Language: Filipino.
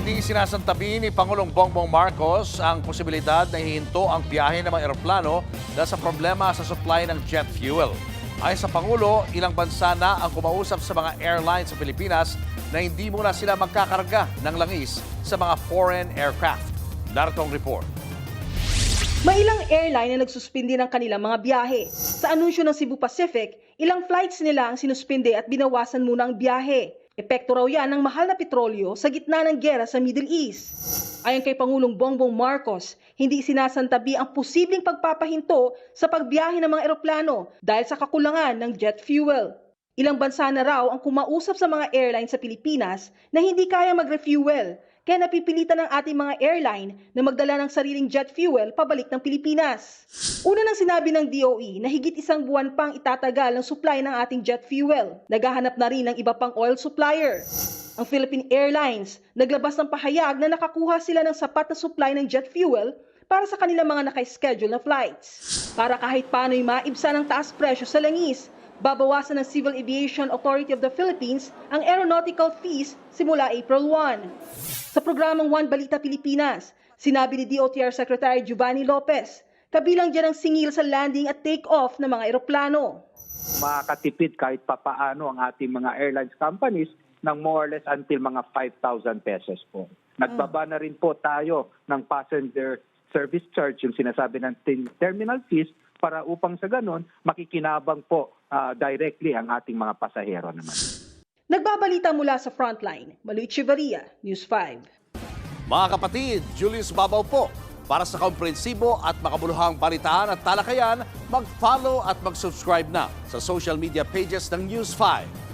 Hindi sinasantabi ni Pangulong Bongbong Marcos ang posibilidad na hihinto ang biyahe ng mga eroplano dahil sa problema sa supply ng jet fuel. Ayon sa Pangulo, ilang bansa na ang kumausap sa mga airlines sa Pilipinas na hindi muna sila magkakarga ng langis sa mga foreign aircraft. Narito ang report. May ilang airline na nagsuspindi ng kanilang mga biyahe. Sa anunsyo ng Cebu Pacific, ilang flights nila ang sinuspindi at binawasan muna ang biyahe. Epekto raw yan ng mahal na petrolyo sa gitna ng giyera sa Middle East. Ayon kay Pangulong Bongbong Marcos, hindi sinasantabi ang posibleng pagpapahinto sa pagbiyahe ng mga eroplano dahil sa kakulangan ng jet fuel. Ilang bansa na raw ang kumausap sa mga airline sa Pilipinas na hindi kaya mag-refuel, kaya napipilitan ng ating mga airline na magdala ng sariling jet fuel pabalik ng Pilipinas. Una nang sinabi ng DOE na higit isang buwan pang itatagal ang supply ng ating jet fuel. Naghahanap na rin ng iba pang oil supplier. Ang Philippine Airlines naglabas ng pahayag na nakakuha sila ng sapat na supply ng jet fuel para sa kanilang mga naka-schedule na flights. Para kahit paano'y maibsan ang taas presyo sa langis, babawasan ng Civil Aviation Authority of the Philippines ang aeronautical fees simula April 1. Sa programang One Balita Pilipinas, sinabi ni DOTR Secretary Giovanni Lopez, kabilang dyan ang singil sa landing at take-off ng mga eroplano. Makakatipid kahit papaano ang ating mga airlines companies ng more or less until mga 5,000 pesos po. Nagbaba na rin po tayo ng passenger service charge, yung sinasabi ng terminal fees, para upang sa ganon makikinabang po directly ang ating mga pasahero naman. Nagbabalita mula sa Frontline, Malu Echeverria, News 5. Mga kapatid, Julius Babaw po. Para sa komprehensibo at makabuluhang balitaan at talakayan, mag-follow at mag-subscribe na sa social media pages ng News 5.